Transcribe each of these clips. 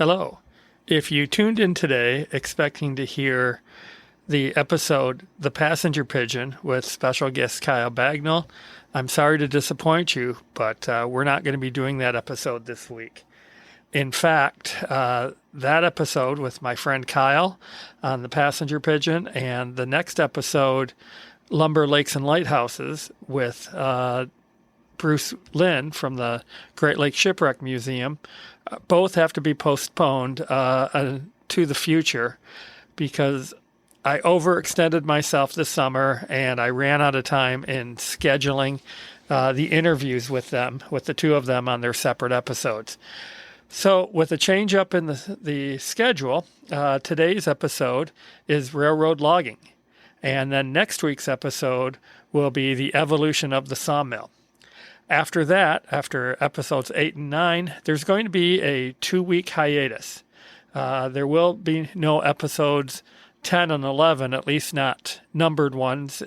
Hello. If you tuned in today expecting to hear the episode The Passenger Pigeon with special guest Kyle Bagnall, I'm sorry to disappoint you, but we're not going to be doing that episode this week. In fact, that episode with my friend Kyle on The Passenger Pigeon and the next episode, Lumber, Lakes, and Lighthouses with Bruce Lynn from the Great Lakes Shipwreck Museum, both have to be postponed to the future because I overextended myself this summer and I ran out of time in scheduling the interviews with them, with the two of them on their separate episodes. So with a change up in the schedule, today's episode is railroad logging. And then next week's episode will be the evolution of the sawmill. After that, after episodes 8 and 9, there's going to be a 2-week hiatus. There will be no episodes 10 and 11, at least not numbered ones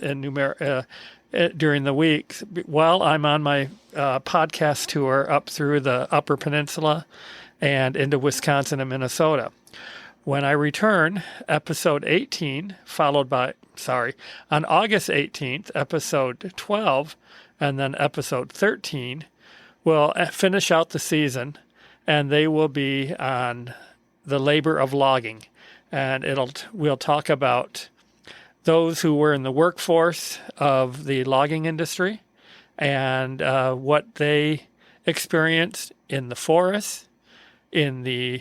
during the week, while I'm on my podcast tour up through the Upper Peninsula and into Wisconsin and Minnesota. When I return, episode 18, on August 18th, episode 12, and then episode 13 will finish out the season, and they will be on the labor of logging. And we'll talk about those who were in the workforce of the logging industry and what they experienced in the forests, in the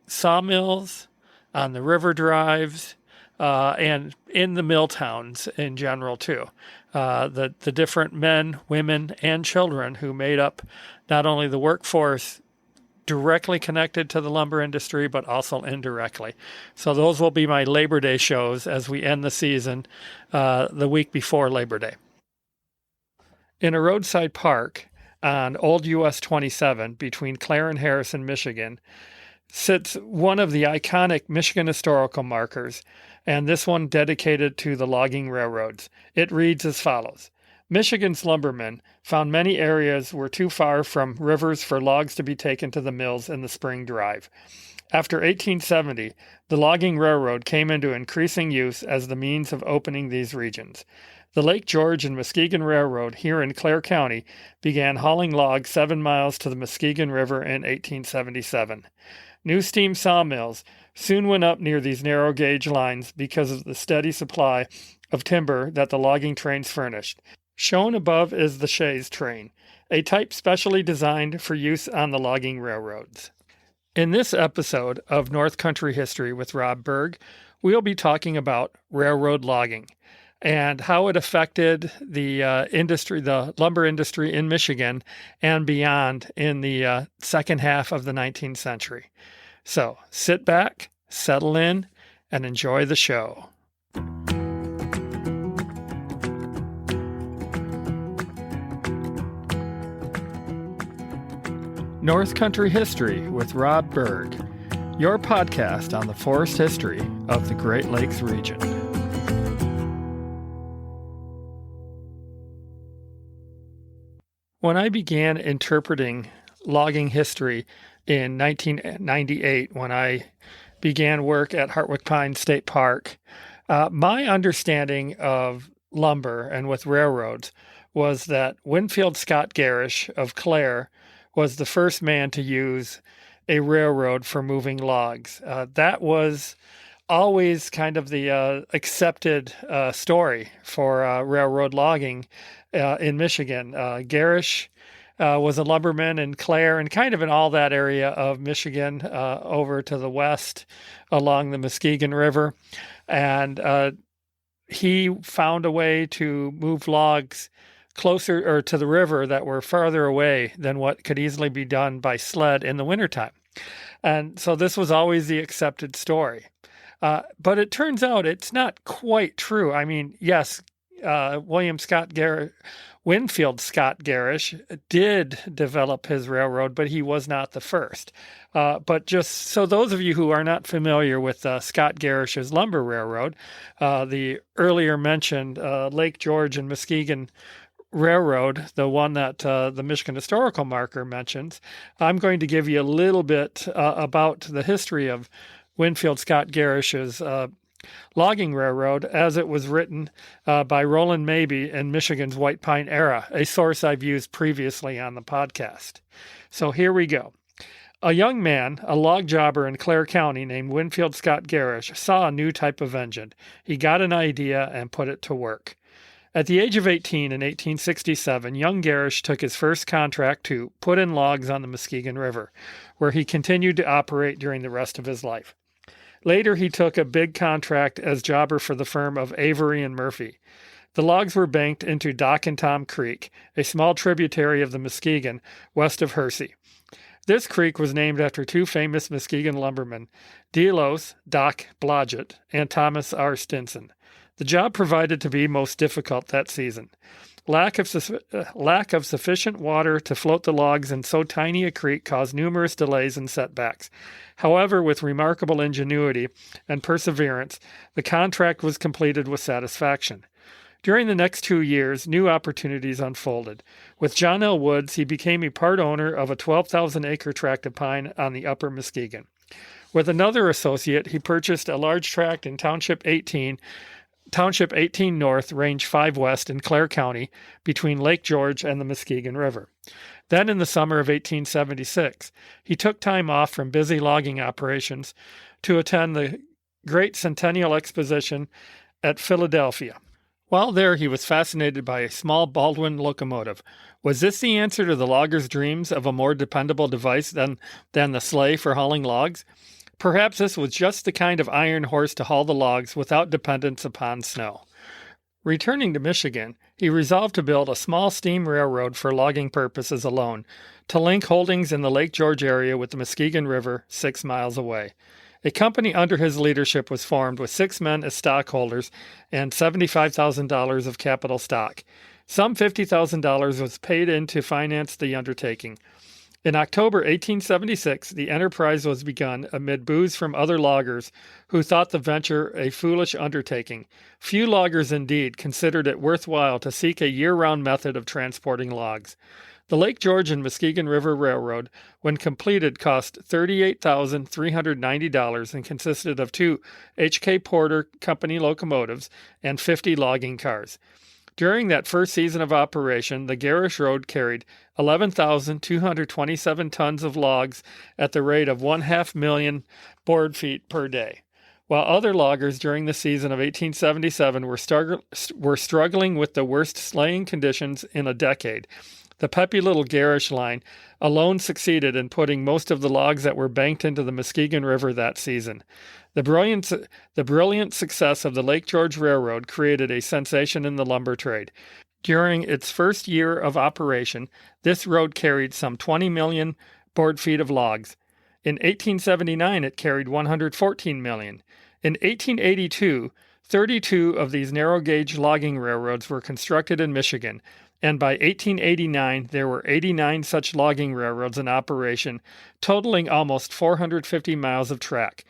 sawmills, on the river drives, and in the mill towns in general too. The different men, women, and children who made up not only the workforce directly connected to the lumber industry, but also indirectly. So those will be my Labor Day shows as we end the season the week before Labor Day. In a roadside park on Old US 27 between Clare and Harrison, Michigan, sits one of the iconic Michigan historical markers, and this one dedicated to the logging railroads. It reads as follows. Michigan's lumbermen found many areas were too far from rivers for logs to be taken to the mills in the spring drive. After 1870, the logging railroad came into increasing use as the means of opening these regions. The Lake George and Muskegon Railroad here in Clare County began hauling logs 7 miles to the Muskegon River in 1877. New steam sawmills soon went up near these narrow gauge lines because of the steady supply of timber that the logging trains furnished. Shown above is the Shay's train, a type specially designed for use on the logging railroads. In this episode of North Country History with Rob Burg, we'll be talking about railroad logging and how it affected the lumber industry in Michigan and beyond in the second half of the 19th century. So sit back, settle in, and enjoy the show. North Country History with Rob Burg, your podcast on the forest history of the Great Lakes region. When I began interpreting logging history in 1998, when I began work at Hartwick Pines State Park, my understanding of lumber and with railroads was that Winfield Scott Gerrish of Clare was the first man to use a railroad for moving logs. That was always kind of the accepted story for railroad logging in Michigan. Gerrish was a lumberman in Clare and kind of in all that area of Michigan over to the west along the Muskegon River. And he found a way to move logs closer or to the river that were farther away than what could easily be done by sled in the wintertime. And so this was always the accepted story. But it turns out it's not quite true. I mean, yes, Winfield Scott Gerrish did develop his railroad, but he was not the first. But just so those of you who are not familiar with Scott Gerrish's lumber railroad, the earlier mentioned Lake George and Muskegon railroad, the one that the Michigan Historical Marker mentions, I'm going to give you a little bit about the history of Winfield Scott Gerrish's logging railroad as it was written by Roland Mabey in Michigan's White Pine Era, a source I've used previously on the podcast. So here we go. A young man, a log jobber in Clare County named Winfield Scott Gerrish, saw a new type of engine. He got an idea and put it to work. At the age of 18 in 1867, young Gerrish took his first contract to put in logs on the Muskegon River, where he continued to operate during the rest of his life. Later, he took a big contract as jobber for the firm of Avery and Murphy. The logs were banked into Doc and Tom Creek, a small tributary of the Muskegon, west of Hersey. This creek was named after two famous Muskegon lumbermen, Delos, Doc Blodgett, and Thomas R. Stinson. The job proved to be most difficult that season. Lack of sufficient water to float the logs in so tiny a creek caused numerous delays and setbacks. However, with remarkable ingenuity and perseverance, the contract was completed with satisfaction. During the next 2 years, new opportunities unfolded. With John L. Woods, he became a part owner of a 12,000-acre tract of pine on the upper Muskegon. With another associate, he purchased a large tract in Township 18 North, Range 5 West in Clare County, between Lake George and the Muskegon River. Then in the summer of 1876, he took time off from busy logging operations to attend the Great Centennial Exposition at Philadelphia. While there, he was fascinated by a small Baldwin locomotive. Was this the answer to the logger's dreams of a more dependable device than the sleigh for hauling logs? Perhaps this was just the kind of iron horse to haul the logs without dependence upon snow. Returning to Michigan, he resolved to build a small steam railroad for logging purposes alone, to link holdings in the Lake George area with the Muskegon River 6 miles away. A company under his leadership was formed with 6 men as stockholders and $75,000 of capital stock. Some $50,000 was paid in to finance the undertaking. In October 1876, the enterprise was begun amid boos from other loggers who thought the venture a foolish undertaking. Few loggers, indeed, considered it worthwhile to seek a year-round method of transporting logs. The Lake George and Muskegon River Railroad, when completed, cost $38,390 and consisted of 2 H.K. Porter Company locomotives and 50 logging cars. During that first season of operation, the Gerrish Road carried 11,227 tons of logs at the rate of 1/2 million board feet per day. While other loggers during the season of 1877 were struggling with the worst sleighing conditions in a decade, the peppy little Gerrish line alone succeeded in putting most of the logs that were banked into the Muskegon River that season. The brilliant success of the Lake George Railroad created a sensation in the lumber trade. During its first year of operation, this road carried some 20 million board feet of logs. In 1879, it carried 114 million. In 1882, 32 of these narrow-gauge logging railroads were constructed in Michigan, and by 1889 there were 89 such logging railroads in operation, totaling almost 450 miles of track.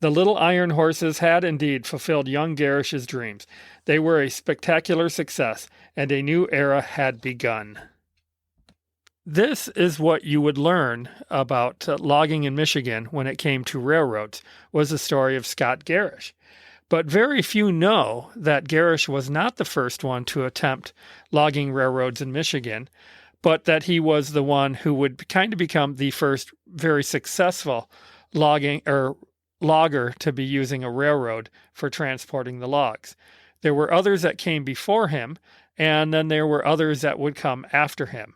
The little iron horses had indeed fulfilled young Gerrish's dreams. They were a spectacular success, and a new era had begun. This is what you would learn about logging in Michigan when it came to railroads, was the story of Scott Gerrish. But very few know that Gerrish was not the first one to attempt logging railroads in Michigan, but that he was the one who would kind of become the first very successful logger to be using a railroad for transporting the logs. There were others that came before him, and then there were others that would come after him.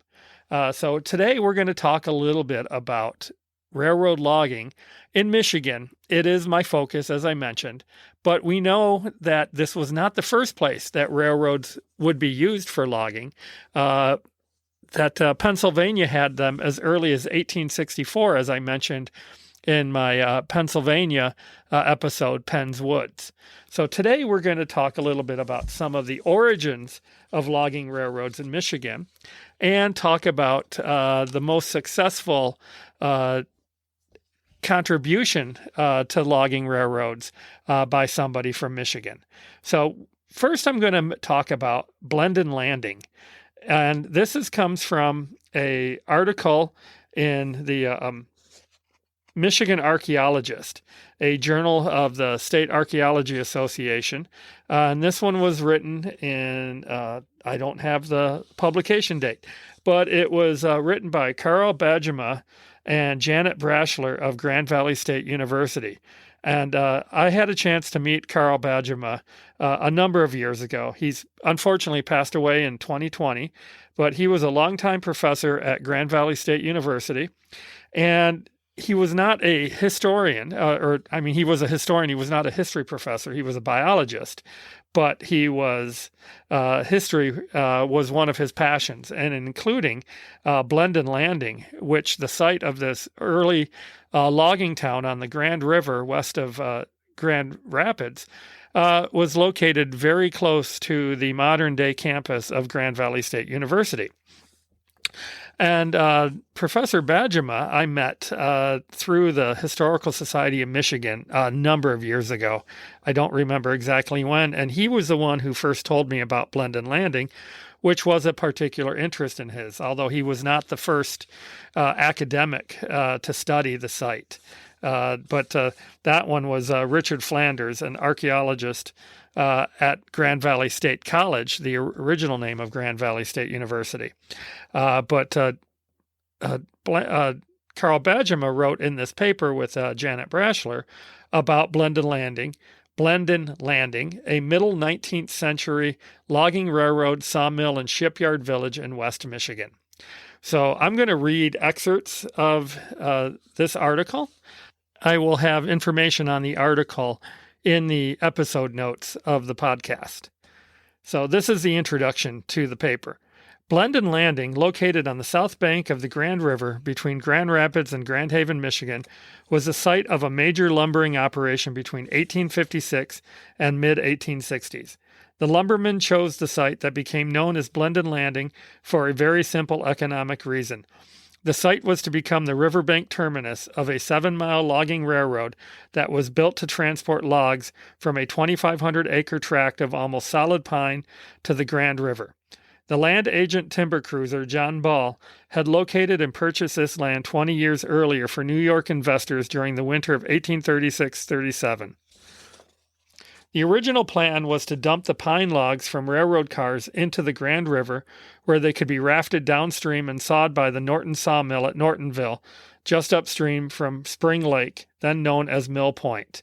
So today we're going to talk a little bit about railroad logging in Michigan. It is my focus, as I mentioned, but we know that this was not the first place that railroads would be used for logging. Pennsylvania had them as early as 1864, as I mentioned in my Pennsylvania episode, Penn's Woods. So today we're going to talk a little bit about some of the origins of logging railroads in Michigan and talk about the most successful contribution to logging railroads by somebody from Michigan. So first I'm going to talk about Blendon Landing. And comes from a article in the Michigan Archaeologist, a journal of the State Archaeology Association. And this one was written in, I don't have the publication date, but it was written by Carl Bajema and Janet Brashler of Grand Valley State University. And I had a chance to meet Carl Bajema a number of years ago. He's unfortunately passed away in 2020, but he was a longtime professor at Grand Valley State University. And he was not a historian, he was a historian. He was not a history professor. He was a biologist, but history was one of his passions, and including Blendon Landing, which the site of this early logging town on the Grand River west of Grand Rapids was located very close to the modern-day campus of Grand Valley State University. And Professor Bajema I met through the Historical Society of Michigan a number of years ago. I don't remember exactly when. And he was the one who first told me about Blendon Landing, which was a particular interest in his, although he was not the first academic to study the site. But that one was Richard Flanders, an archaeologist at Grand Valley State College, the original name of Grand Valley State University. But Carl Bajema wrote in this paper with Janet Brashler about Blendon Landing, a middle 19th century logging railroad, sawmill, and shipyard village in West Michigan. So I'm going to read excerpts of this article. I will have information on the article in the episode notes of the podcast. So this is the introduction to the paper. Blendon Landing, located on the south bank of the Grand River between Grand Rapids and Grand Haven, Michigan, was the site of a major lumbering operation between 1856 and mid-1860s. The lumbermen chose the site that became known as Blendon Landing for a very simple economic reason. The site was to become the riverbank terminus of a 7-mile logging railroad that was built to transport logs from a 2,500-acre tract of almost solid pine to the Grand River. The land agent timber cruiser John Ball had located and purchased this land 20 years earlier for New York investors during the winter of 1836-37. The original plan was to dump the pine logs from railroad cars into the Grand River, where they could be rafted downstream and sawed by the Norton sawmill at Nortonville, just upstream from Spring Lake, then known as Mill Point.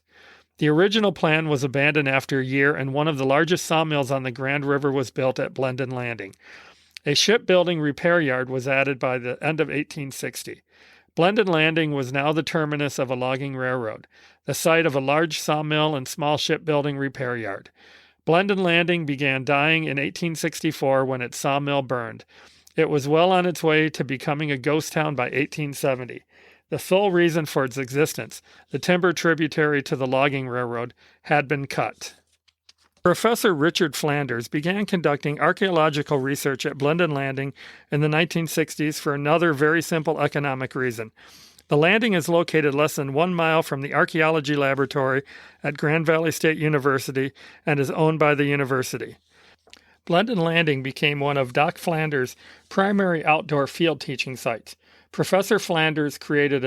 The original plan was abandoned after a year, and one of the largest sawmills on the Grand River was built at Blendon Landing. A shipbuilding repair yard was added by the end of 1860. Blendon Landing was now the terminus of a logging railroad, the site of a large sawmill and small shipbuilding repair yard. Blendon Landing began dying in 1864 when its sawmill burned. It was well on its way to becoming a ghost town by 1870. The sole reason for its existence, the timber tributary to the logging railroad, had been cut. Professor Richard Flanders began conducting archaeological research at Blendon Landing in the 1960s for another very simple economic reason. The landing is located less than 1 mile from the archaeology laboratory at Grand Valley State University and is owned by the university. Blendon Landing became one of Doc Flanders' primary outdoor field teaching sites. Professor Flanders created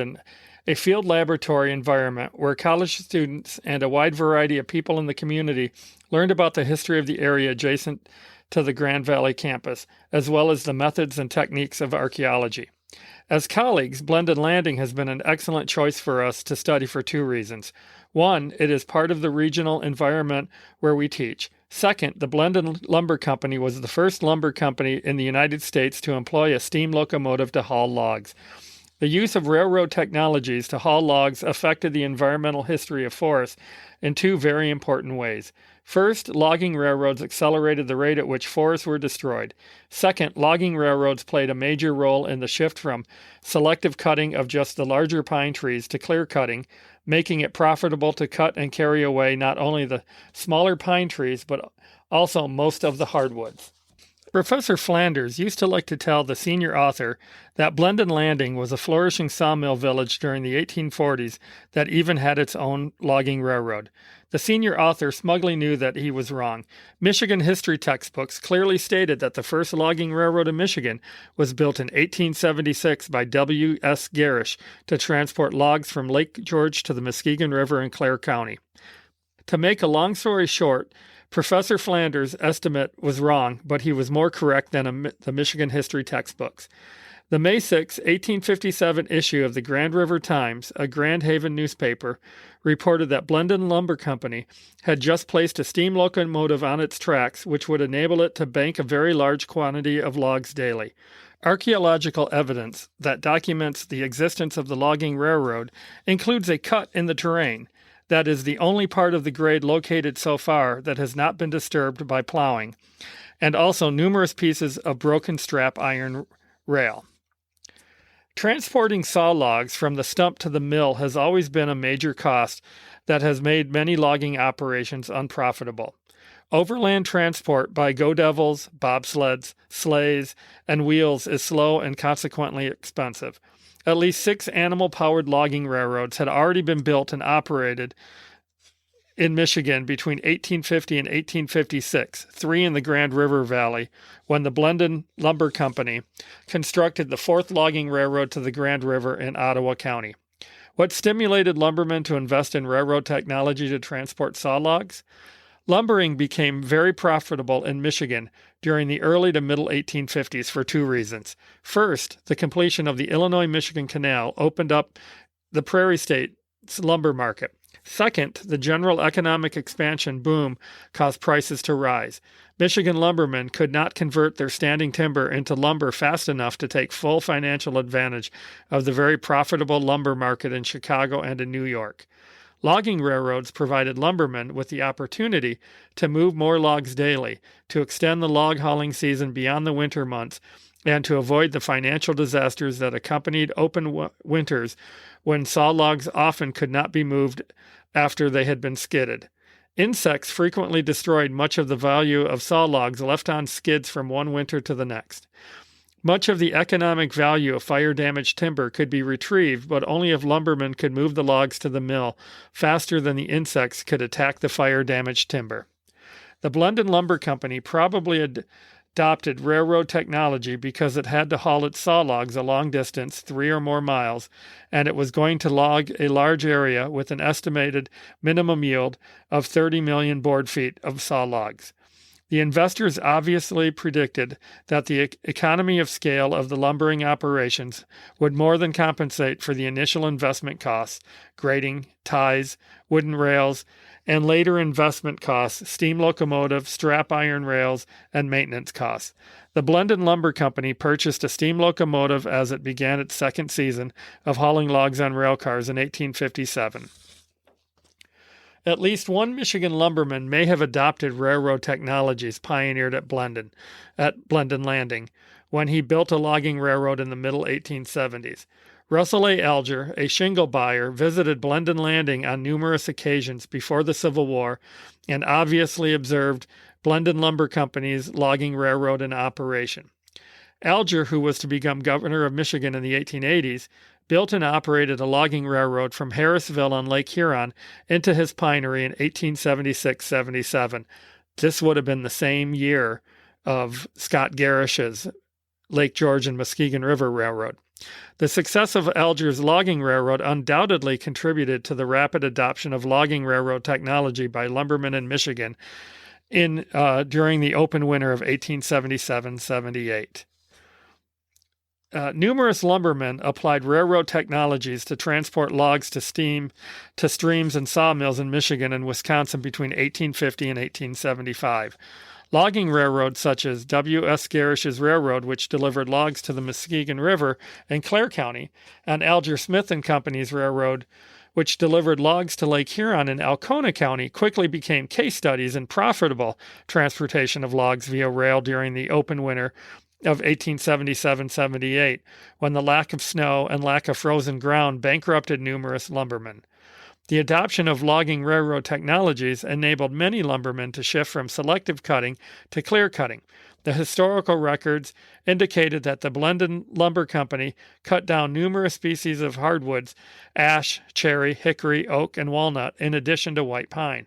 a field laboratory environment where college students and a wide variety of people in the community learned about the history of the area adjacent to the Grand Valley campus, as well as the methods and techniques of archaeology. As colleagues, Blendon Landing has been an excellent choice for us to study for 2 reasons. One, it is part of the regional environment where we teach. Second, the Blendon Lumber Company was the first lumber company in the United States to employ a steam locomotive to haul logs. The use of railroad technologies to haul logs affected the environmental history of forests in 2 very important ways. First, logging railroads accelerated the rate at which forests were destroyed. Second, logging railroads played a major role in the shift from selective cutting of just the larger pine trees to clear cutting, making it profitable to cut and carry away not only the smaller pine trees, but also most of the hardwoods. Professor Flanders used to like to tell the senior author that Blendon Landing was a flourishing sawmill village during the 1840s that even had its own logging railroad. The senior author smugly knew that he was wrong. Michigan history textbooks clearly stated that the first logging railroad in Michigan was built in 1876 by W.S. Gerrish to transport logs from Lake George to the Muskegon River in Clare County. To make a long story short, Professor Flanders' estimate was wrong, but he was more correct than the Michigan history textbooks. The May 6, 1857 issue of the Grand River Times, a Grand Haven newspaper, reported that Blendon Lumber Company had just placed a steam locomotive on its tracks, which would enable it to bank a very large quantity of logs daily. Archaeological evidence that documents the existence of the logging railroad includes a cut in the terrain. That is the only part of the grade located so far that has not been disturbed by plowing, and also numerous pieces of broken strap iron rail. Transporting saw logs from the stump to the mill has always been a major cost that has made many logging operations unprofitable. Overland transport by go-devils, bobsleds, sleighs, and wheels is slow and consequently expensive. At least 6 animal-powered logging railroads had already been built and operated in Michigan between 1850 and 1856, 3 in the Grand River Valley, when the Blendon Lumber Company constructed the 4th logging railroad to the Grand River in Ottawa County. What stimulated lumbermen to invest in railroad technology to transport saw logs? Lumbering became very profitable in Michigan during the early to middle 1850s for 2 reasons. First, the completion of the Illinois-Michigan Canal opened up the Prairie State's lumber market. Second, the general economic expansion boom caused prices to rise. Michigan lumbermen could not convert their standing timber into lumber fast enough to take full financial advantage of the very profitable lumber market in Chicago and in New York. Logging railroads provided lumbermen with the opportunity to move more logs daily, to extend the log hauling season beyond the winter months, and to avoid the financial disasters that accompanied open winters when saw logs often could not be moved after they had been skidded. Insects frequently destroyed much of the value of saw logs left on skids from one winter to the next. Much of the economic value of fire-damaged timber could be retrieved, but only if lumbermen could move the logs to the mill faster than the insects could attack the fire-damaged timber. The Blendon Lumber Company probably adopted railroad technology because it had to haul its saw logs a long distance, 3 or more miles, and it was going to log a large area with an estimated minimum yield of 30 million board feet of saw logs. The investors obviously predicted that the economy of scale of the lumbering operations would more than compensate for the initial investment costs, grading, ties, wooden rails, and later investment costs, steam locomotive, strap iron rails, and maintenance costs. The Blendon Lumber Company purchased a steam locomotive as it began its second season of hauling logs on rail cars in 1857. At least one Michigan lumberman may have adopted railroad technologies pioneered at Blendon Landing, when he built a logging railroad in the middle 1870s. Russell A. Alger, a shingle buyer, visited Blendon Landing on numerous occasions before the Civil War and obviously observed Blendon Lumber Company's logging railroad in operation. Alger, who was to become governor of Michigan in the 1880s, built and operated a logging railroad from Harrisville on Lake Huron into his pinery in 1876-77. This would have been the same year of Scott Gerrish's Lake George and Muskegon River Railroad. The success of Alger's logging railroad undoubtedly contributed to the rapid adoption of logging railroad technology by lumbermen in Michigan during the open winter of 1877-78. Numerous lumbermen applied railroad technologies to transport logs to streams and sawmills in Michigan and Wisconsin between 1850 and 1875. Logging railroads such as W.S. Gerrish's railroad, which delivered logs to the Muskegon River in Clare County, and Alger Smith and Company's railroad, which delivered logs to Lake Huron in Alcona County, quickly became case studies in profitable transportation of logs via rail during the open winter of 1877-78, when the lack of snow and lack of frozen ground bankrupted numerous lumbermen. The adoption of logging railroad technologies enabled many lumbermen to shift from selective cutting to clear cutting. The historical records indicated that the Blendon Lumber Company cut down numerous species of hardwoods, ash, cherry, hickory, oak, and walnut, in addition to white pine.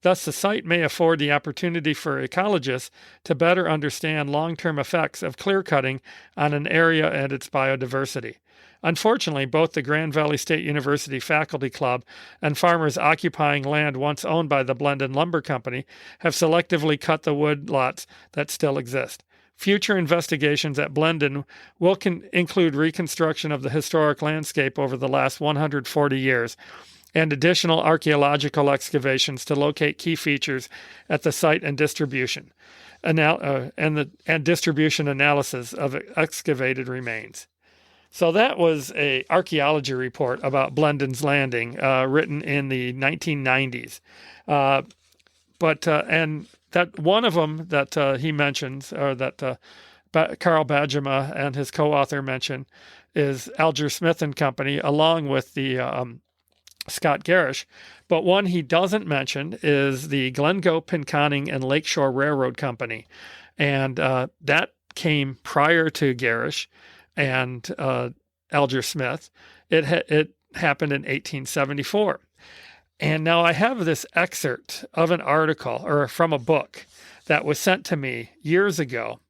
Thus, the site may afford the opportunity for ecologists to better understand long-term effects of clear-cutting on an area and its biodiversity. Unfortunately, both the Grand Valley State University Faculty Club and farmers occupying land once owned by the Blendon Lumber Company have selectively cut the wood lots that still exist. Future investigations at Blendon will include reconstruction of the historic landscape over the last 140 years and additional archaeological excavations to locate key features at the site and distribution distribution analysis of excavated remains. So that was an archaeology report about Blendon's Landing, written in the 1990s. And that one of them that he mentions, or that Carl Bajema and his co-author mention, is Alger Smith and Company, along with the Scott Gerrish. But one he doesn't mention is the Glencoe, Pinconning, and Lakeshore Railroad Company. And that came prior to Gerrish and Alger Smith. It happened in 1874. And now I have this excerpt of an article, or from a book, that was sent to me years ago,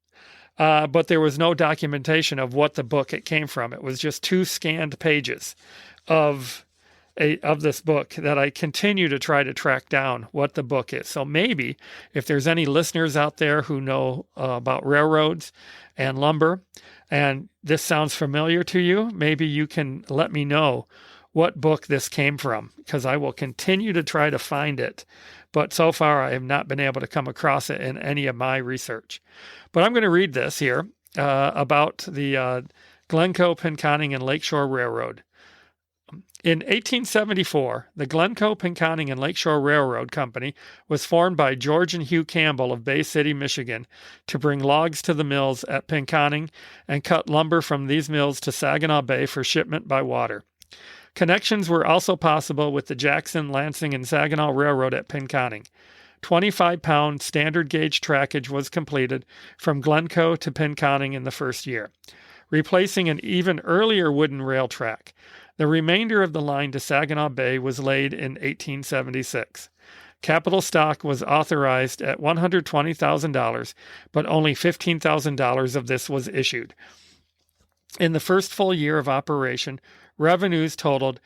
but there was no documentation of what the book it came from. It was just 2 scanned pages of this book that I continue to try to track down what the book is. So maybe if there's any listeners out there who know about railroads and lumber, and this sounds familiar to you, maybe you can let me know what book this came from, because I will continue to try to find it. But so far, I have not been able to come across it in any of my research. But I'm going to read this here about the Glencoe, Pinconning, and Lakeshore Railroad. In 1874, the Glencoe, Pinconning, and Lakeshore Railroad Company was formed by George and Hugh Campbell of Bay City, Michigan, to bring logs to the mills at Pinconning and cut lumber from these mills to Saginaw Bay for shipment by water. Connections were also possible with the Jackson, Lansing, and Saginaw Railroad at Pinconning. 25-pound standard gauge trackage was completed from Glencoe to Pinconning in the first year, replacing an even earlier wooden rail track. The remainder of the line to Saginaw Bay was laid in 1876. Capital stock was authorized at $120,000, but only $15,000 of this was issued. In the first full year of operation, revenues totaled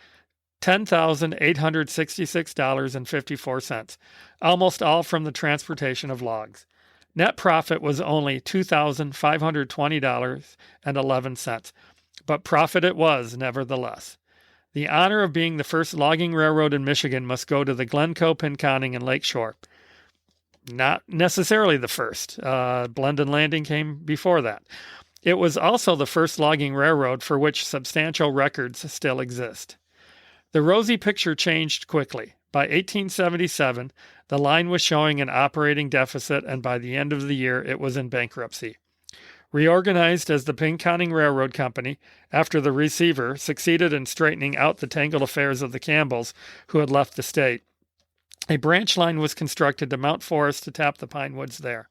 $10,866.54, almost all from the transportation of logs. Net profit was only $2,520.11, but profit it was nevertheless. The honor of being the first logging railroad in Michigan must go to the Glencoe, Pinconning, and Lakeshore. Not necessarily the first. Blendon Landing came before that. It was also the first logging railroad for which substantial records still exist. The rosy picture changed quickly. By 1877, the line was showing an operating deficit, and by the end of the year, it was in bankruptcy. Reorganized as the Pinconning Railroad Company, after the receiver succeeded in straightening out the tangled affairs of the Campbells, who had left the state, a branch line was constructed to Mount Forest to tap the pine woods there.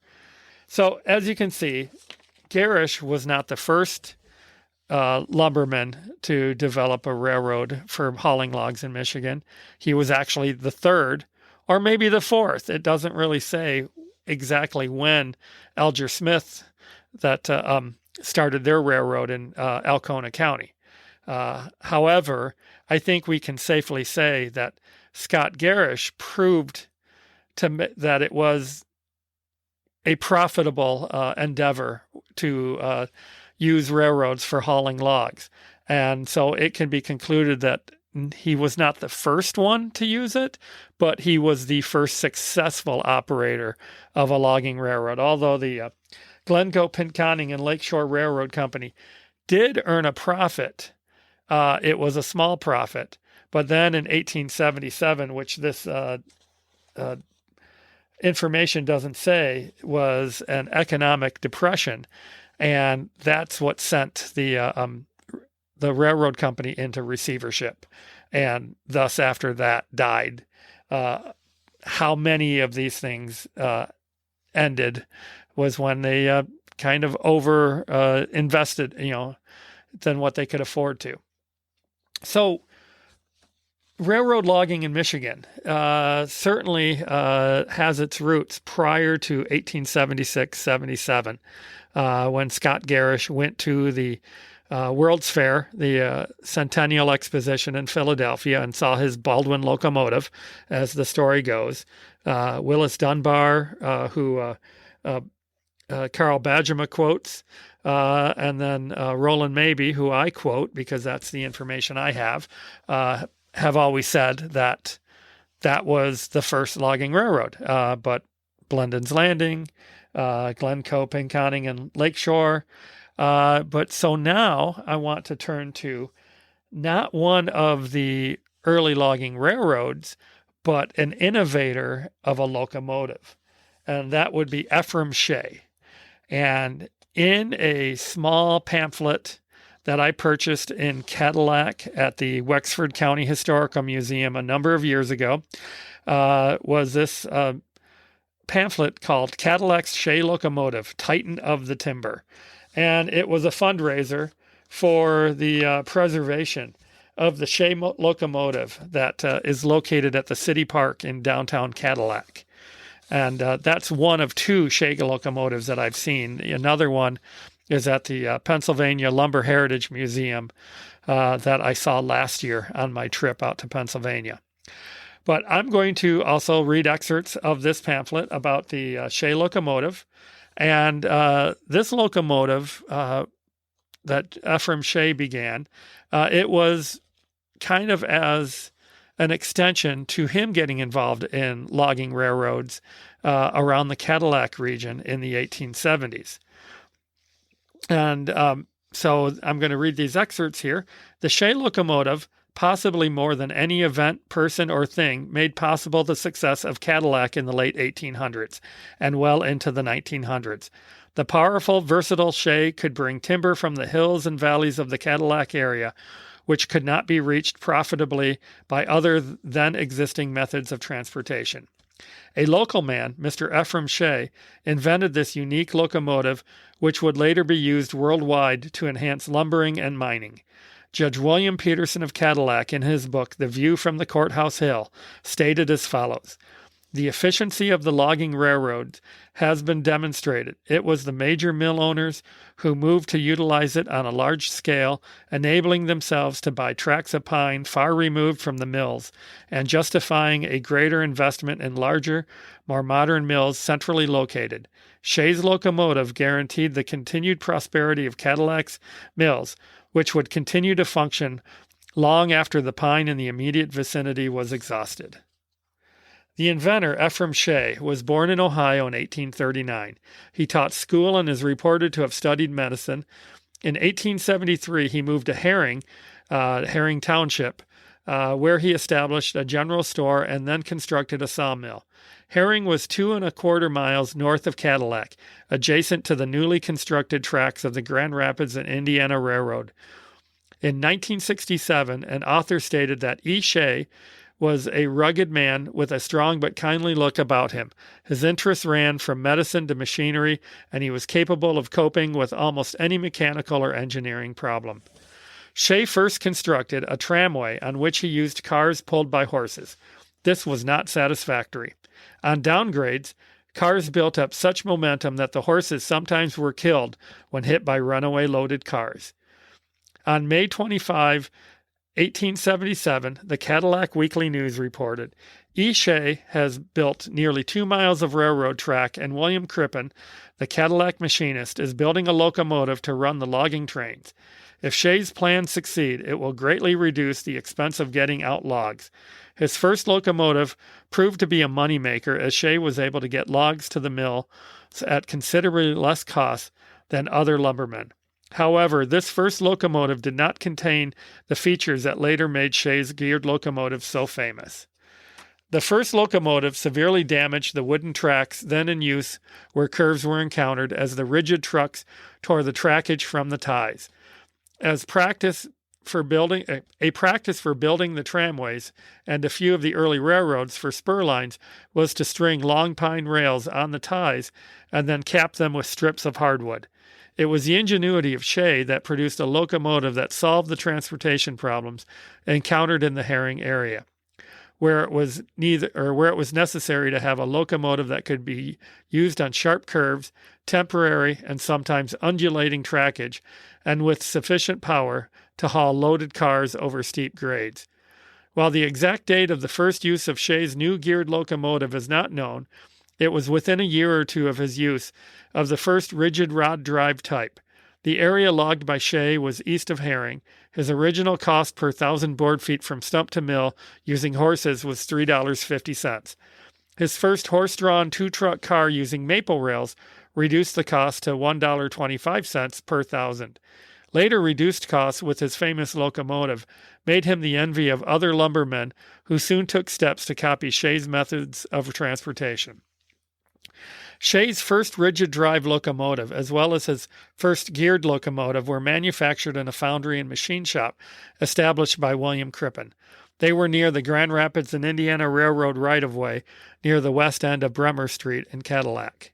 So, as you can see, Gerrish was not the first lumberman to develop a railroad for hauling logs in Michigan. He was actually the third, or maybe the fourth. It doesn't really say exactly when Alger Smith that started their railroad in Alcona County. However, I think we can safely say that Scott Gerrish proved that it was a profitable endeavor to use railroads for hauling logs. And so it can be concluded that he was not the first one to use it, but he was the first successful operator of a logging railroad. Although the Glencoe, Pinconning, and Lakeshore Railroad Company did earn a profit, it was a small profit. But then in 1877, which this information doesn't say, was an economic depression, and that's what sent the railroad company into receivership, and thus after that died. How many of these things ended was when they kind of over invested, than what they could afford to. So railroad logging in Michigan certainly has its roots prior to 1876-77, when Scott Gerrish went to the World's Fair, the Centennial Exposition in Philadelphia, and saw his Baldwin locomotive, as the story goes. Willis Dunbar, who Carl Badgerma quotes, and then Roland Mabey, who I quote because that's the information I have always said that was the first logging railroad. But Blendon's Landing, Glencoe, Pinconning, and Lakeshore. But so now I want to turn to not one of the early logging railroads, but an innovator of a locomotive, and that would be Ephraim Shay. And in a small pamphlet that I purchased in Cadillac at the Wexford County Historical Museum a number of years ago, was this pamphlet called Cadillac's Shay Locomotive, Titan of the Timber. And it was a fundraiser for the preservation of the Shay locomotive that is located at the City Park in downtown Cadillac. And that's one of two Shay locomotives that I've seen. Another one is at the Pennsylvania Lumber Heritage Museum that I saw last year on my trip out to Pennsylvania. But I'm going to also read excerpts of this pamphlet about the Shay locomotive. And this locomotive that Ephraim Shay began, it was kind of as an extension to him getting involved in logging railroads around the Cadillac region in the 1870s. And so I'm going to read these excerpts here. The Shay locomotive, possibly more than any event, person, or thing, made possible the success of Cadillac in the late 1800s and well into the 1900s. The powerful, versatile Shay could bring timber from the hills and valleys of the Cadillac area, which could not be reached profitably by other then existing methods of transportation. A local man, Mr. Ephraim Shay, invented this unique locomotive, which would later be used worldwide to enhance lumbering and mining. Judge William Peterson of Cadillac, in his book, The View from the Courthouse Hill, stated as follows: the efficiency of the logging railroads has been demonstrated. It was the major mill owners who moved to utilize it on a large scale, enabling themselves to buy tracts of pine far removed from the mills, and justifying a greater investment in larger, more modern mills centrally located. Shay's locomotive guaranteed the continued prosperity of Cadillac's mills, which would continue to function long after the pine in the immediate vicinity was exhausted. The inventor, Ephraim Shay, was born in Ohio in 1839. He taught school and is reported to have studied medicine. In 1873, he moved to Herring Township, where he established a general store and then constructed a sawmill. Herring was 2¼ miles north of Cadillac, adjacent to the newly constructed tracks of the Grand Rapids and Indiana Railroad. In 1967, an author stated that E. Shay was a rugged man with a strong but kindly look about him. His interests ran from medicine to machinery, and he was capable of coping with almost any mechanical or engineering problem. Shay first constructed a tramway on which he used cars pulled by horses. This was not satisfactory. On downgrades, cars built up such momentum that the horses sometimes were killed when hit by runaway loaded cars. On May 25, 1877, the Cadillac Weekly News reported, E. Shay has built nearly 2 miles of railroad track, and William Crippen, the Cadillac machinist, is building a locomotive to run the logging trains. If Shay's plans succeed, it will greatly reduce the expense of getting out logs. His first locomotive proved to be a moneymaker, as Shay was able to get logs to the mill at considerably less cost than other lumbermen. However, this first locomotive did not contain the features that later made Shay's geared locomotive so famous. The first locomotive severely damaged the wooden tracks then in use where curves were encountered, as the rigid trucks tore the trackage from the ties. As practice practice for building the tramways and a few of the early railroads for spur lines was to string long pine rails on the ties and then cap them with strips of hardwood. It was the ingenuity of Shay that produced a locomotive that solved the transportation problems encountered in the Herring area, where it was necessary to have a locomotive that could be used on sharp curves, temporary and sometimes undulating trackage, and with sufficient power to haul loaded cars over steep grades. While the exact date of the first use of Shay's new geared locomotive is not known, it was within a year or two of his use of the first rigid rod drive type. The area logged by Shay was east of Herring. His original cost per 1,000 board feet from stump to mill using horses was $3.50. His first horse-drawn two-truck car using maple rails reduced the cost to $1.25 per 1,000. Later reduced costs with his famous locomotive made him the envy of other lumbermen who soon took steps to copy Shay's methods of transportation. Shay's first rigid drive locomotive, as well as his first geared locomotive, were manufactured in a foundry and machine shop established by William Crippen. They were near the Grand Rapids and Indiana Railroad right-of-way near the west end of Bremer Street in Cadillac.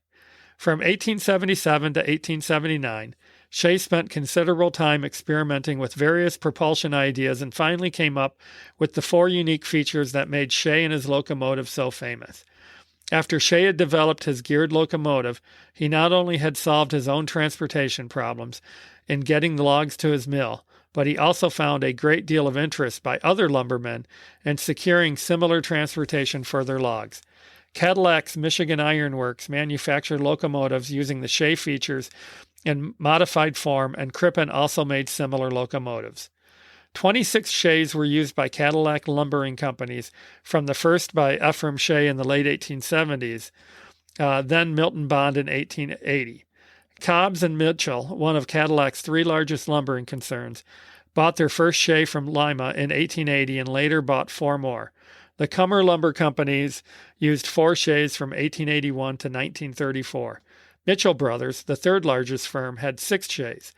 From 1877 to 1879, Shay spent considerable time experimenting with various propulsion ideas and finally came up with the 4 unique features that made Shay and his locomotive so famous. After Shay had developed his geared locomotive, he not only had solved his own transportation problems in getting the logs to his mill, but he also found a great deal of interest by other lumbermen in securing similar transportation for their logs. Cadillac's Michigan Iron Works manufactured locomotives using the Shay features in modified form, and Crippen also made similar locomotives. 26 Shays were used by Cadillac lumbering companies, from the first by Ephraim Shay in the late 1870s, then Milton Bond in 1880. Cobbs and Mitchell, one of Cadillac's 3 largest lumbering concerns, bought their first Shay from Lima in 1880 and later bought 4 more. The Cummer Lumber Companies used 4 Shays from 1881 to 1934. Mitchell Brothers, the 3rd largest firm, had 6 Shays.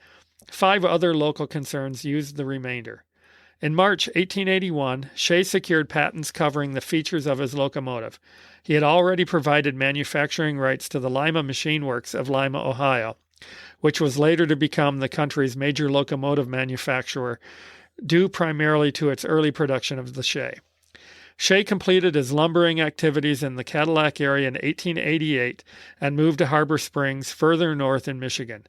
5 other local concerns used the remainder. In March 1881, Shay secured patents covering the features of his locomotive. He had already provided manufacturing rights to the Lima Machine Works of Lima, Ohio, which was later to become the country's major locomotive manufacturer, due primarily to its early production of the Shay. Shay completed his lumbering activities in the Cadillac area in 1888 and moved to Harbor Springs, further north in Michigan.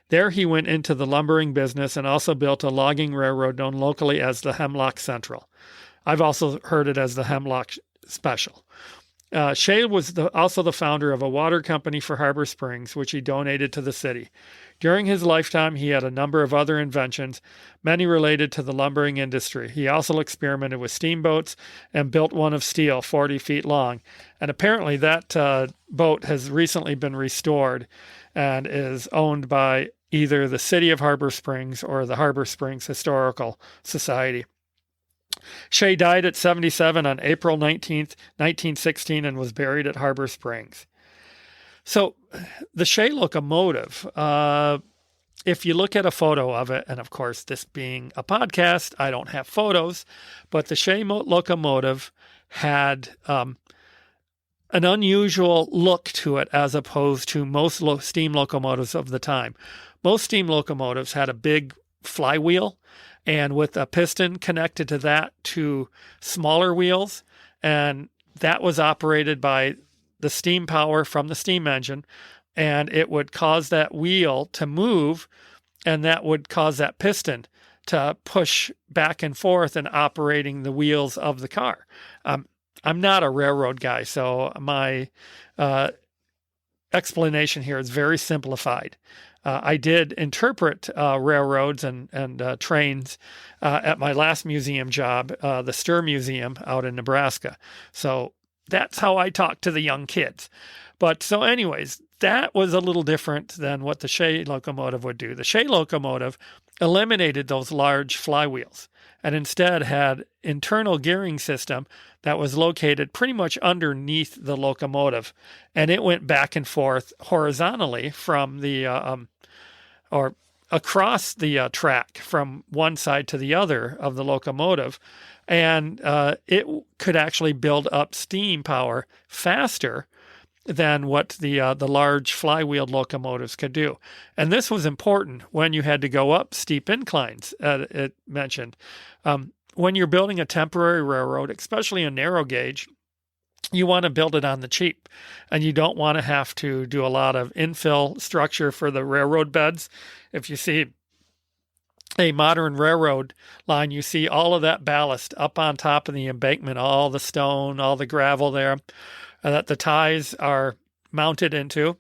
There he went into the lumbering business and also built a logging railroad known locally as the Hemlock Central. I've also heard it as the Hemlock Special. Shay was also the founder of a water company for Harbor Springs, which he donated to the city. During his lifetime, he had a number of other inventions, many related to the lumbering industry. He also experimented with steamboats and built one of steel, 40 feet long. And apparently that boat has recently been restored and is owned by either the city of Harbor Springs or the Harbor Springs Historical Society. Shay died at 77 on April 19th, 1916, and was buried at Harbor Springs. So the Shay locomotive, if you look at a photo of it, and of course this being a podcast, I don't have photos, but the Shay locomotive had an unusual look to it as opposed to most steam locomotives of the time. Most steam locomotives had a big flywheel, and with a piston connected to that to smaller wheels, and that was operated by the steam power from the steam engine, and it would cause that wheel to move, and that would cause that piston to push back and forth in operating the wheels of the car. I'm not a railroad guy, so my explanation here is very simplified. I did interpret railroads and trains at my last museum job, the Stir Museum out in Nebraska. So that's how I talk to the young kids. But so anyways, that was a little different than what the Shay locomotive would do. The Shay locomotive eliminated those large flywheels and instead had internal gearing system that was located pretty much underneath the locomotive, and it went back and forth horizontally from the or across the track from one side to the other of the locomotive, and it could actually build up steam power faster than what the large flywheeled locomotives could do. And this was important when you had to go up steep inclines, it mentioned. When you're building a temporary railroad, especially a narrow gauge, you want to build it on the cheap, and you don't want to have to do a lot of infill structure for the railroad beds. If you see a modern railroad line, you see all of that ballast up on top of the embankment, all the stone, all the gravel there that the ties are mounted into.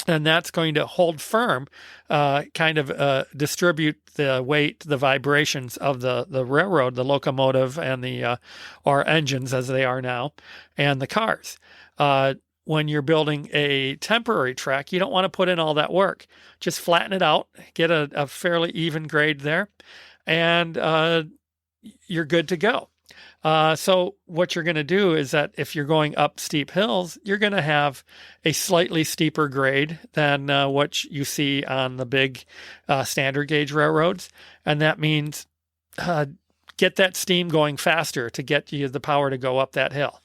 And that's going to hold firm, distribute the weight, the vibrations of the railroad, the locomotive, and the or engines as they are now, and the cars. When you're building a temporary track, you don't want to put in all that work. Just flatten it out, get a fairly even grade there, and you're good to go. So what you're going to do is that if you're going up steep hills, you're going to have a slightly steeper grade than what you see on the big standard gauge railroads. And that means get that steam going faster to get you the power to go up that hill.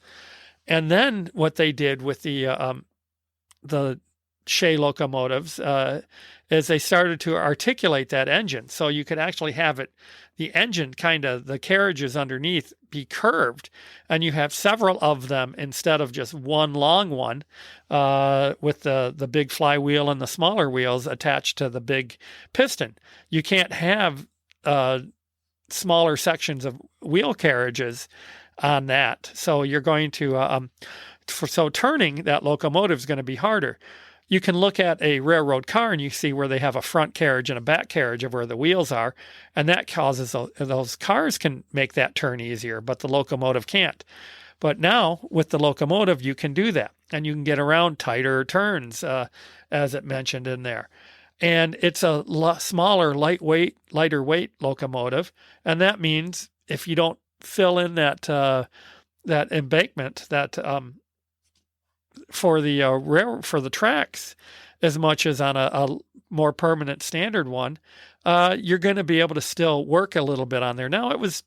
And then what they did with the Shay locomotives is they started to articulate that engine. So you could actually have the engine the carriages underneath be curved, and you have several of them instead of just one long one with the big flywheel and the smaller wheels attached to the big piston. You can't have smaller sections of wheel carriages on that. So you're going to, so turning that locomotive is going to be harder. You can look at a railroad car and you see where they have a front carriage and a back carriage of where the wheels are, and that causes those cars can make that turn easier, but the locomotive can't. But now with the locomotive, you can do that, and you can get around tighter turns, as it mentioned in there. And it's a smaller, lighter weight locomotive, and that means if you don't fill in that embankment, for the tracks as much as on a more permanent standard one, you're going to be able to still work a little bit on there. Now, it was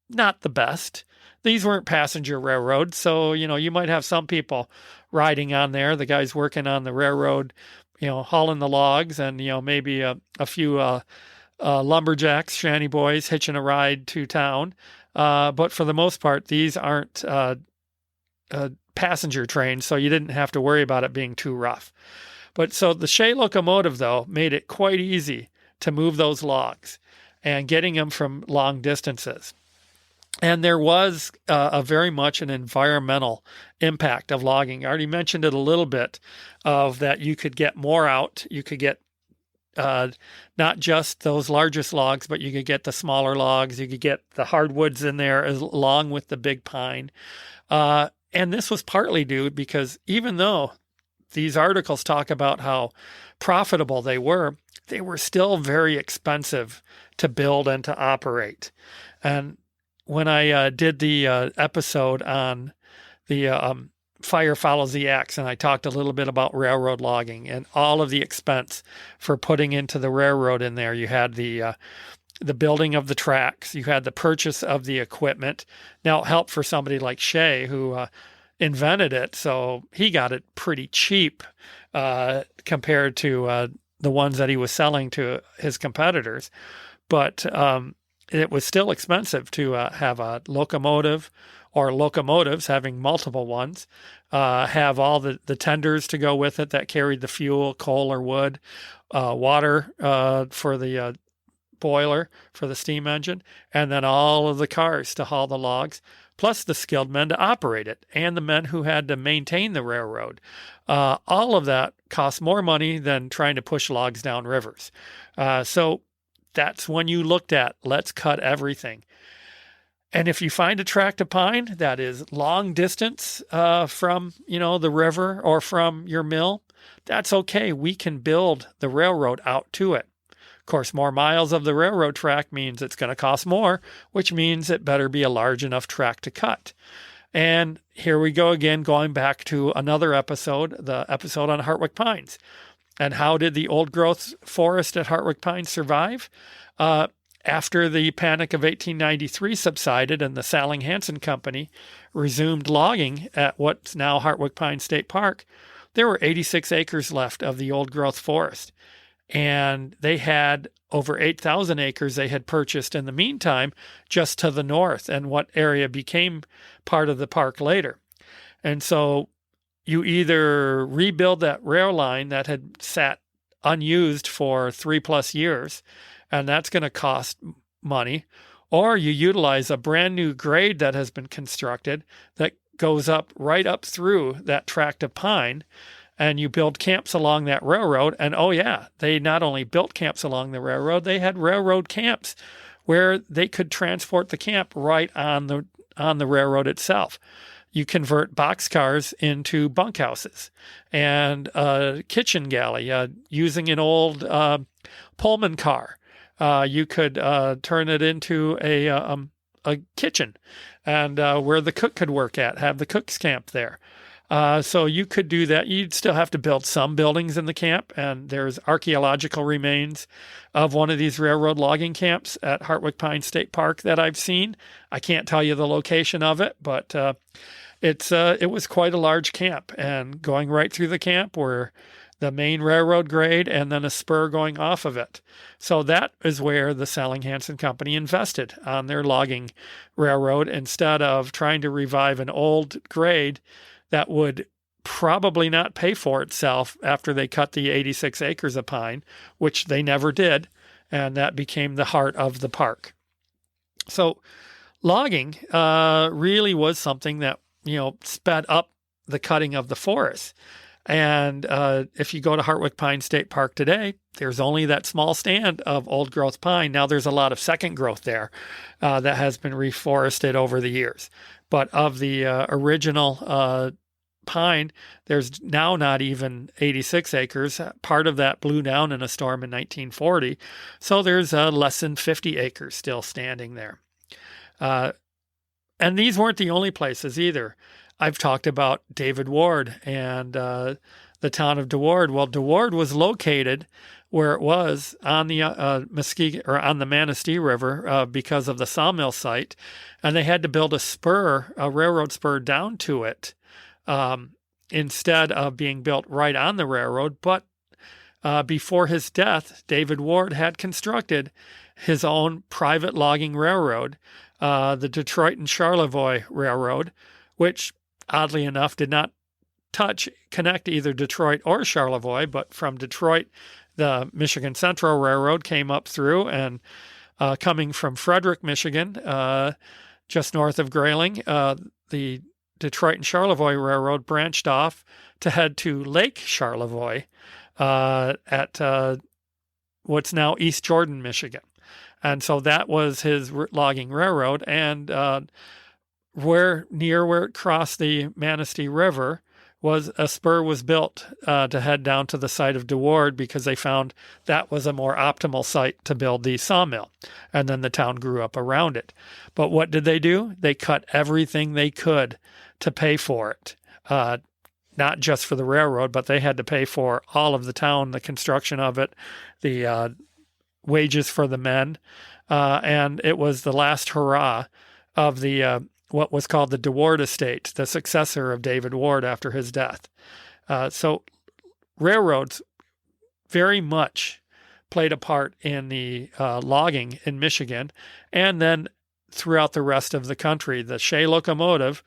not the best. These weren't passenger railroads, so you might have some people riding on there, the guys working on the railroad, hauling the logs, and maybe a few lumberjacks, shanty boys hitching a ride to town. But for the most part, these aren't passenger trains, so you didn't have to worry about it being too rough. But so the Shay locomotive, though, made it quite easy to move those logs and getting them from long distances. And there was a very much an environmental impact of logging. I already mentioned it a little bit, of that you could get more out. You could get not just those largest logs, but you could get the smaller logs. You could get the hardwoods in there along with the big pine. And this was partly due because even though these articles talk about how profitable they were still very expensive to build and to operate. And when I did the episode on the Fire Follows the Axe, and I talked a little bit about railroad logging and all of the expense for putting into the railroad in there, you had the building of the tracks, you had the purchase of the equipment. Now, it helped for somebody like Shay, who invented it, so he got it pretty cheap compared to the ones that he was selling to his competitors. But it was still expensive to have a locomotive or locomotives, having multiple ones, have all the tenders to go with it that carried the fuel, coal or wood, water for the boiler for the steam engine, and then all of the cars to haul the logs, plus the skilled men to operate it, and the men who had to maintain the railroad. All of that cost more money than trying to push logs down rivers. So that's when you looked at, let's cut everything. And if you find a tract of pine that is long distance from, the river or from your mill, that's okay. We can build the railroad out to it. Of course, more miles of the railroad track means it's going to cost more, which means it better be a large enough track to cut. And here we go again, going back to another episode, the episode on Hartwick Pines. And how did the old growth forest at Hartwick Pines survive? After the Panic of 1893 subsided and the Salling Hansen Company resumed logging at what's now Hartwick Pines State Park, there were 86 acres left of the old growth forest. And they had over 8,000 acres they had purchased in the meantime just to the north and what area became part of the park later. And so you either rebuild that rail line that had sat unused for 3+ years, and that's going to cost money, or you utilize a brand new grade that has been constructed that goes up right up through that tract of pine, and you build camps along that railroad. And oh yeah, they not only built camps along the railroad, they had railroad camps where they could transport the camp right on the railroad itself. You convert boxcars into bunkhouses and a kitchen galley using an old Pullman car. You could turn it into a kitchen, and where the cook could work at, have the cook's camp there. So you could do that. You'd still have to build some buildings in the camp, and there's archaeological remains of one of these railroad logging camps at Hartwick Pines State Park that I've seen. I can't tell you the location of it, but it was quite a large camp, and going right through the camp were the main railroad grade and then a spur going off of it. So that is where the Salling Hansen Company invested on their logging railroad instead of trying to revive an old grade that would probably not pay for itself after they cut the 86 acres of pine, which they never did, and that became the heart of the park. So logging really was something that, sped up the cutting of the forest. And if you go to Hartwick Pine State Park today, there's only that small stand of old growth pine. Now there's a lot of second growth there that has been reforested over the years. But of the original pine, there's now not even 86 acres. Part of that blew down in a storm in 1940. So there's less than 50 acres still standing there. And these weren't the only places either. I've talked about David Ward and the town of DeWard. Well, DeWard was located where it was on the Muskegon or on the Manistee River because of the sawmill site, and they had to build a railroad spur down to it instead of being built right on the railroad. But before his death, David Ward had constructed his own private logging railroad, the Detroit and Charlevoix Railroad, which oddly enough did not connect either Detroit or Charlevoix, but from Detroit, the Michigan Central Railroad came up through, and coming from Frederick, Michigan, just north of Grayling, the Detroit and Charlevoix Railroad branched off to head to Lake Charlevoix at what's now East Jordan, Michigan. And so that was his logging railroad, and where it crossed the Manistee River was a spur was built to head down to the site of DeWard because they found that was a more optimal site to build the sawmill. And then the town grew up around it. But what did they do? They cut everything they could to pay for it. Not just for the railroad, but they had to pay for all of the town, the construction of it, the wages for the men. And it was the last hurrah of the what was called the DeWard estate, the successor of David Ward after his death. So railroads very much played a part in the logging in Michigan, and then throughout the rest of the country. The Shay locomotive,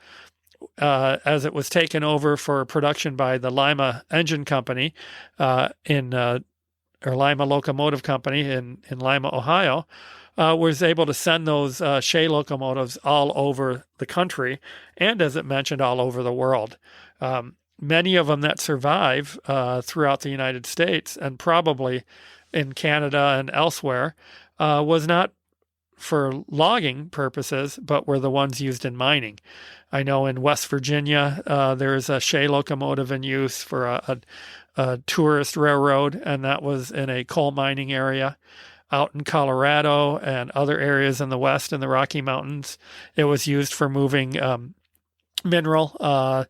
as it was taken over for production by the Lima Engine Company or Lima Locomotive Company in Lima, Ohio, was able to send those Shay locomotives all over the country, and as it mentioned, all over the world. Many of them that survive throughout the United States and probably in Canada and elsewhere was not for logging purposes, but were the ones used in mining. I know in West Virginia, there's a Shay locomotive in use for a tourist railroad, and that was in a coal mining area. Out in Colorado and other areas in the West in the Rocky Mountains, it was used for moving mineral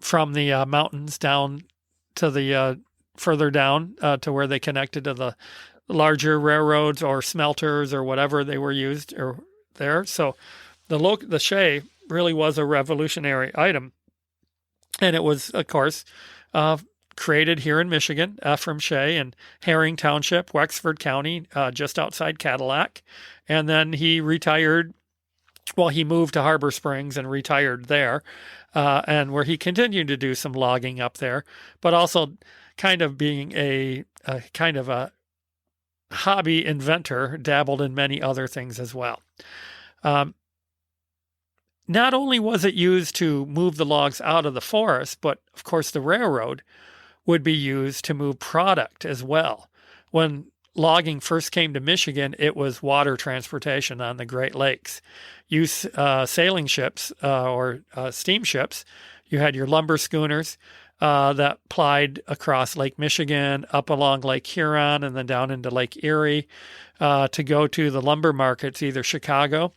from the mountains down to the further down to where they connected to the larger railroads or smelters or whatever they were used or there. So the Shay really was a revolutionary item. And it was, of course, created here in Michigan, Ephraim Shay in Herring Township, Wexford County, just outside Cadillac. And then he retired. Well, he moved to Harbor Springs and retired there, and where he continued to do some logging up there, but also kind of being a kind of a hobby inventor, dabbled in many other things as well. Not only was it used to move the logs out of the forest, but of course the railroad would be used to move product as well. When logging first came to Michigan, it was water transportation on the Great Lakes. Use sailing ships or steamships. You had your lumber schooners that plied across Lake Michigan, up along Lake Huron, and then down into Lake Erie to go to the lumber markets, either Chicago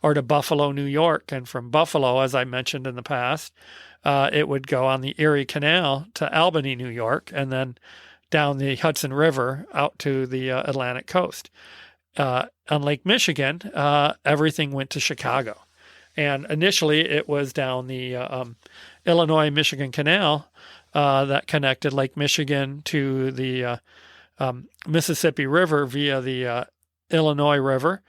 or to Buffalo, New York. And from Buffalo, as I mentioned in the past, it would go on the Erie Canal to Albany, New York, and then down the Hudson River out to the Atlantic coast. On Lake Michigan, everything went to Chicago. And initially, it was down the Illinois-Michigan Canal that connected Lake Michigan to the Mississippi River via the Illinois River,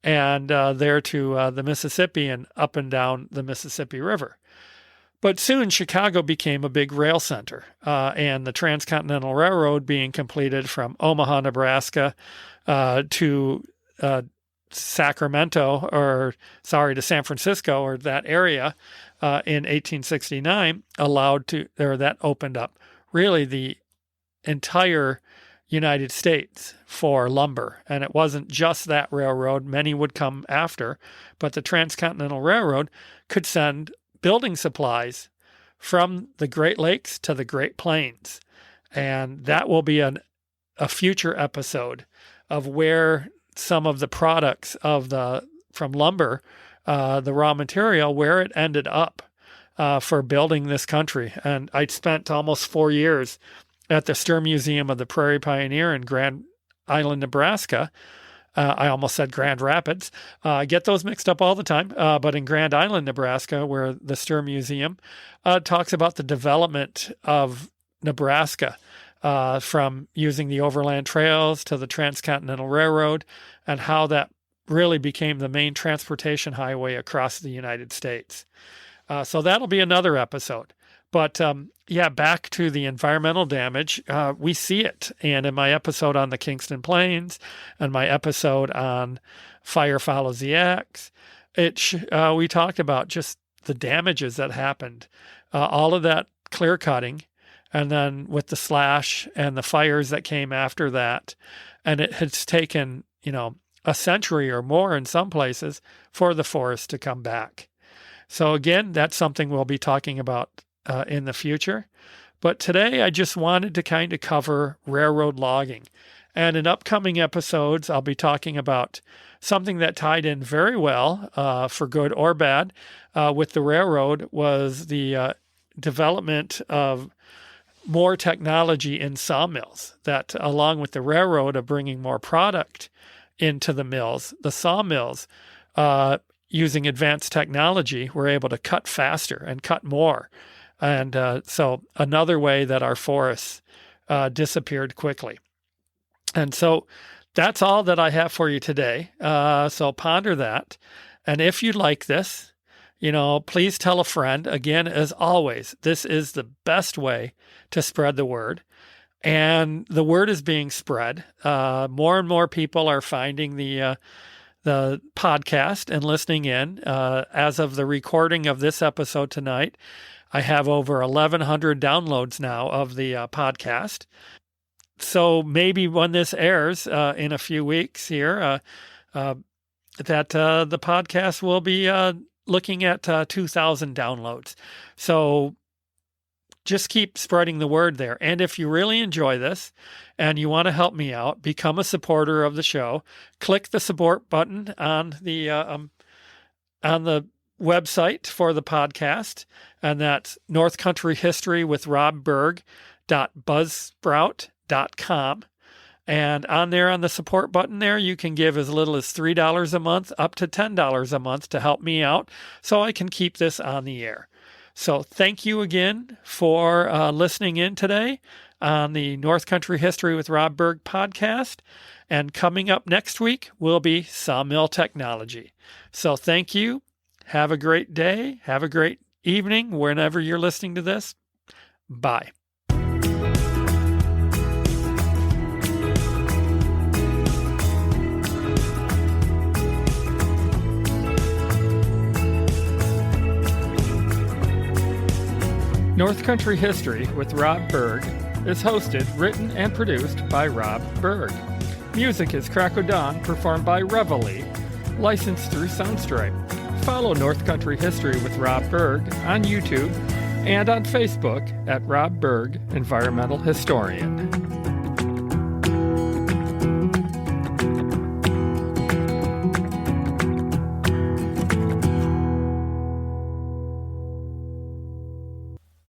and there to the Mississippi and up and down the Mississippi River. But soon Chicago became a big rail center, and the Transcontinental Railroad being completed from Omaha, Nebraska to to San Francisco or that area in 1869 that opened up really the entire United States for lumber. And it wasn't just that railroad. Many would come after, but the Transcontinental Railroad could send building supplies from the Great Lakes to the Great Plains. And that will be a future episode of where some of the products from lumber, the raw material, where it ended up for building this country. And I spent almost 4 years at the Sturm Museum of the Prairie Pioneer in Grand Island, Nebraska. I almost said Grand Rapids. I get those mixed up all the time. But in Grand Island, Nebraska, where the Sturm Museum talks about the development of Nebraska, from using the overland trails to the Transcontinental Railroad, and how that really became the main transportation highway across the United States. So that'll be another episode. But back to the environmental damage. We see it. And in my episode on the Kingston Plains and my episode on Fire Follows the Axe, we talked about just the damages that happened. All of that clear cutting, and then with the slash and the fires that came after that. And it has taken, a century or more in some places for the forest to come back. So again, that's something we'll be talking about in the future. But today I just wanted to kind of cover railroad logging. And in upcoming episodes, I'll be talking about something that tied in very well, for good or bad, with the railroad was the development of more technology in sawmills, that along with the railroad of bringing more product into the mills, the sawmills, using advanced technology, were able to cut faster and cut more. And so another way that our forests disappeared quickly. And so that's all that I have for you today. So ponder that. And if you like this, please tell a friend. Again, as always, this is the best way to spread the word. And the word is being spread. More and more people are finding the podcast and listening in. As of the recording of this episode tonight, I have over 1,100 downloads now of the podcast. So maybe when this airs in a few weeks here, that the podcast will be looking at 2,000 downloads. So just keep spreading the word there. And if you really enjoy this and you want to help me out, become a supporter of the show. Click the support button on the website for the podcast, and that's North Country History with Rob Burg. www.buzzsprout.com. And on there, on the support button there, you can give as little as $3 a month up to $10 a month to help me out so I can keep this on the air. So thank you again for listening in today on the North Country History with Rob Burg podcast. And coming up next week will be sawmill technology. So thank you. Have a great day. Have a great evening whenever you're listening to this. Bye. North Country History with Rob Burg is hosted, written, and produced by Rob Burg. Music is Crack o' Dawn, performed by Reveille, licensed through Soundstripe. Follow North Country History with Rob Burg on YouTube and on Facebook at Rob Burg, Environmental Historian.